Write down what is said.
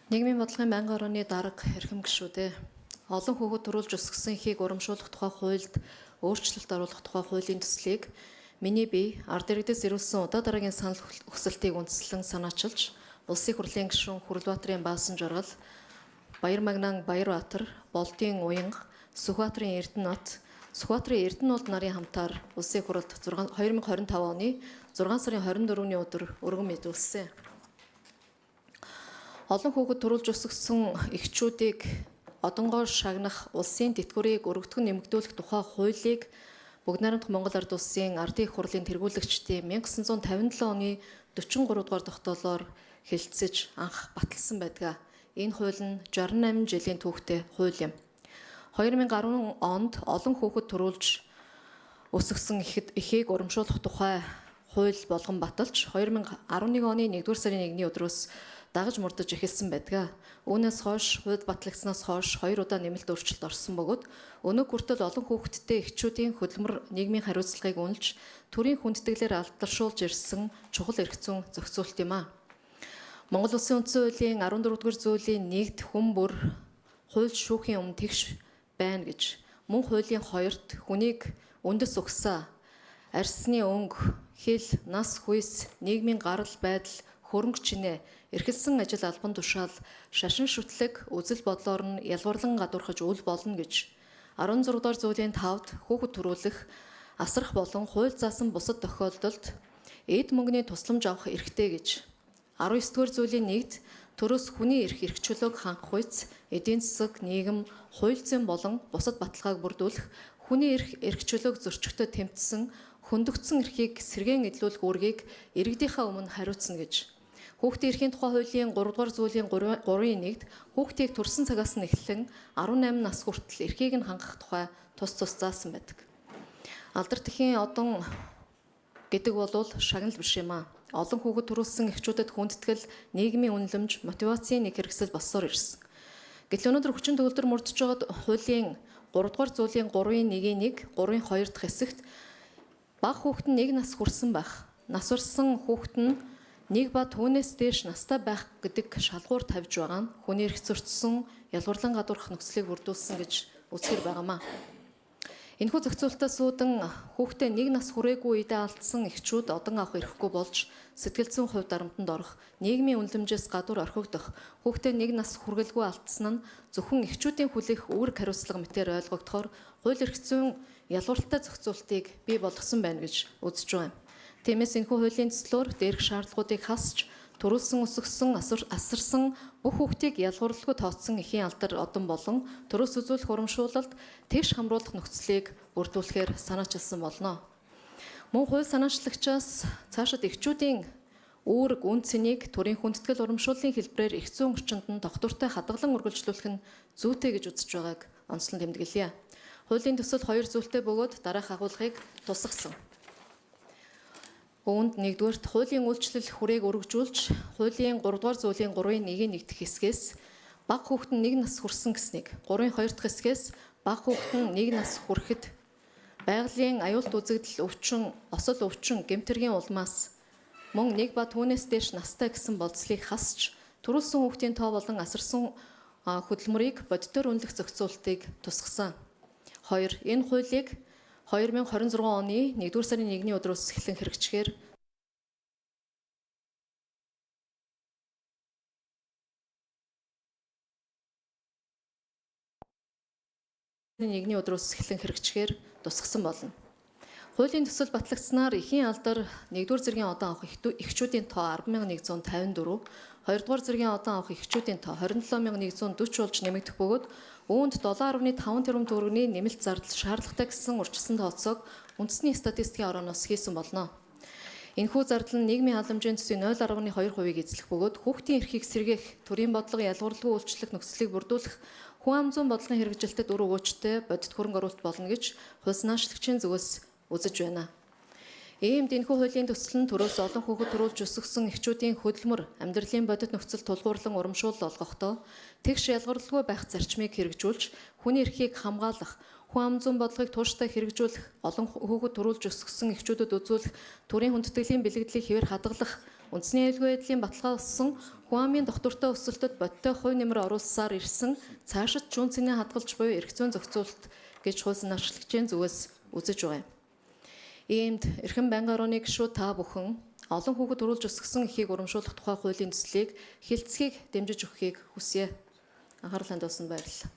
Нийгмийн бодлогын байнгын орооны дарга эрхэм гишүүдээ олон хүүхэд төрүүлж өсгсөн эхийг урамшуулах тухай хуульд өөрчлөлт оруулах тухай хуулийн төслийг миний бие ард иргэдээс ирүүлсэн удаа дараагийн санал хүсэлтийг үндэслэн санаачилж Улсын их хурлын гишүүн Хүрлбаатарын Баасан Жаргал, Баяр Магнан Баярбаатар, Болдын Уянга, Сүхбаатарын Эрдэнэт, Сүхбаатарын Эрдэнэт нарын хамтаар Улсын их хурлд 2025 оны 6 сарын 24-ний өдөр өргөн мэдүүлсэн. Олон хүүхэд төрүүлж өсгсөн эхчүүдийг одонгоор шагнах улсын тэтгэврийг өргөдгөн нэмэгдүүлэх тухай хуулийг Бүгд найрамдах Монгол Ард улсын Ардын их хурлын тэргүүлэгчдийн 1957 оны 43 дугаар тогтоолоор хэлэлцэж анх баталсан байдаг. Энэ хууль нь 68 жилийн түүхтэй хууль юм. 2010 онд олон хүүхэд төрүүлж өсгсөн эхийг урамшуулах тухай хууль болгон баталж 2011 оны 1-р сарын 1-ний өдрөөс дагаж мурдаж эхэлсэн байдаг. Үүнээс хойш хууль батлагдсанаас хойш 2 удаа нэмэлт өөрчлөлт орсон бөгөөд өнөөг хүртэл олон хүүхэдтэй эхчүүдийн хөдөлмөр нийгмийн хариуцлагыг үнэлж төрийн хүндэтгэлээр алдаршуулж ирсэн чухал эрх зүйн зохицуулт юм а. Монгол Улсын үндсэн хуулийн 14-р зүйлийн 1-т хүн бүр хууль шүүхийн өмнө тэгш байна гэж, мөн хуулийн 2-т хүнийг үндэс угсаа, арьсны өнгө, хил, нас хүйс, нийгмийн гарал байдал, хөрөнгө чинээ, эрхэлсэн ажил албан тушаал, шашин шүтлэг, үзэл бодлоор нь ялгарлан гадуурхаж үл болно гэж 16 дугаар зүйлийн 5-д хүүхэд төрүүлэх, асрах болон хууль заасан бусад тохиолдолд эд мөнгөний тусламж авах эрхтэй гэж 19 дугаар зүйлийн 1-д төрөөс хүний эрх чөлөөг хангах үйс, эдийн засаг, нийгэм, хууль зүйн болон бусад баталгааг бүрдүүлэх, хүний эрх чөлөөг зөрчигдөд тэмцсэн, хөндөгдсөн эрхийг сэргээн эдлүүлэх үүргийг иргэдийнхаа өмнө хариуцна гэж. Хүүхдийн эрхийн тухай хуулийн 3 дугаар зүйлийн 3-ийн 1-д хүүхдийг төрсэн цагаас нь эхлэн 18 нас хүртэл эрхийг нь хангах тухай тус заасан байдаг. Алдар тэхийн одон гэдэг бол шагнал биш юм а. Олон хүүхэд төрүүлсэн эхчүүдэд хүндэтгэл, нийгмийн үнэлэмж, мотивацийн нэг хэрэгсэл болсоор ирсэн. Гэтэл өнөөдөр хүчин төгөлдөр мөрдөж байгаад хуулийн 3 дугаар зүйлийн 3-ийн 1-ийн 1, 3-ийн 2 дахь хэсэгт бага хүүхэд нь 1 нас хүрсэн байх. Нас урсан хүүхэд нь 1 ба түүнээс дээш настай байх гэдэг шалгуур тавьж байгаа нь хүний эрх зөрчсөн, ялгарлан гадуурх нөхцөлийг бүрдүүлсэн гэж үзэхэр байгаамаа. Энэхүү зохицуултаас үүдэн хүүхдээ 1 нас хүрээгүй үедээ алдсан эхчүүд одон авах эрхгүй болж сэтгэл зүйн хувь дарамтанд орох, нийгмийн үнэлэмжээс гадуур орхигдох, хүүхдээ 1 нас хүргэлгүй алдсан нь зөвхөн эхчүүдийн хүлээх үүрэг хариуцлага мэтээр ойлгогдохоор хууль эрх зүйн ялгууртай зохицуултыг бий болгосон байна гэж үзэж байгаа юм. Тиймээс энэхүү хуулийн төслөөр дээрх шаардлагуудыг хасч төрүүлсэн өсгсөн асарсан бүх хүүхдийг ялгуурлалгүй тооцсон эхийн алдар одон болон төрөөс үзүүлэх урамшуулалд тэгш хамруулах нөхцөлийг бүрдүүлэхээр санаачилсан болно. Мөн хууль санаачлагчаас цаашид эхчүүдийн үүрэг үн цэнийг төрийн хүндэтгэл урамшууллын хэлбэрээр эрх зүйн орчинд нь доктортой хадгалан үргэлжлүүлэх нь зүйтэй гэж үзэж байгааг онцлон тэмдэглэе. Хуулийн төсөл 2 зүйлтэй бөгөөд дараах агуулгыг тусгасан. Үүнд 1-р хуулийн үйлчлэл хүрээг өргөжүүлж, хуулийн 3 дугаар зүйлийн 3-ийн 1-ийн 1 дахь хэсгээс бага хүүхэд нь 1 нас хүрсэн гэснийг, 3-ийн 2 дахь хэсгээс бага хүүхэд нь 1 нас хүрэхэд байгалийн аюулт үзэгдэл өвчин, осол өвчин, гэмтэргийн улмаас мөн 1 ба түүнээс дээш настай гэсэн болцлыг хасч, төрүүлсэн хүүхдийн тоо болон асарсан хөдөлмөрийг бодитоор үнэлэх зохицуултыг тусгасан. 2. Энэ хуулийг 2026 оны 1-р сарын 1-ний өдрөөс эхлэн хэрэгжихээр тусгасан болно. Хуулийн төсөл батлагдсанаар эхийн алдар 1-р зэргийн одон авах эхчүүдийн тоо 10,154, 2-р зэргийн одон авах эхчүүдийн тоо 27,140 болж нэмэгдэх бөгөөд үүнд 7.5 тэрбум төгрөгийн нэмэлт зардал шаардлагатай гэсэн урьдчилсан тооцоог үндэсний статистикийн орооноос хийсэн болно. Энэхүү зардал нь нийгмийн халамжийн төсвийн 0.2%-ийг эзлэх бөгөөд хүүхдийн эрхийг сэргээх, төрийн бодлого ялгуурлалгүй үйлчлэх нөхцөлийг бүрдүүлэх, хүн ам зүйн бодлогын хэрэгжилтэд үр өгөөжтэй бодит хөрөнгө оруулалт болно гэж хууль санаачлагчийн зүгээс үзэж байна. Иймд энэхүү хуулийн төсөл нь төрөөс олон хүүхэд төрүүлж өсгсөн эхчүүдийн хөдөлмөр, амьдралын бодит нөхцөл тулгуурлан урамшуул олгохдоо тэгш ялгарлалгүй байх зарчмыг хэрэгжүүлж, хүний эрхийг хамгаалах, хүн ам зүйн бодлогыг тууштай хэрэгжүүлэх, олон хүүхэд төрүүлж өсгсөн эхчүүдэд үзүүлэх төрийн хүндэтгэлийн бэлэгдлийг хэвээр хадгалах, Үндэсний аюулгүй байдлын баталгаажсан хүн амын доктортой өсөлтөд бодиттой хувь нэмэр оруулсаар ирсэн цаашид шүүн цэнийн хадгалж буюу эрх зүйн зохицуулалт гэж хууль нашиглагчийн зүгээс үзэж байгаа юм. Иймд эрхэм байнгын орооны гишүүд та бүхэн олон хүүхэд төрүүлж өсгсөн эхийг урамшуулах тухай хуулийн төслийг хэлцгийг дэмжиж өгөхийг хүсье. Анхаарал хандуулсанд баярлалаа.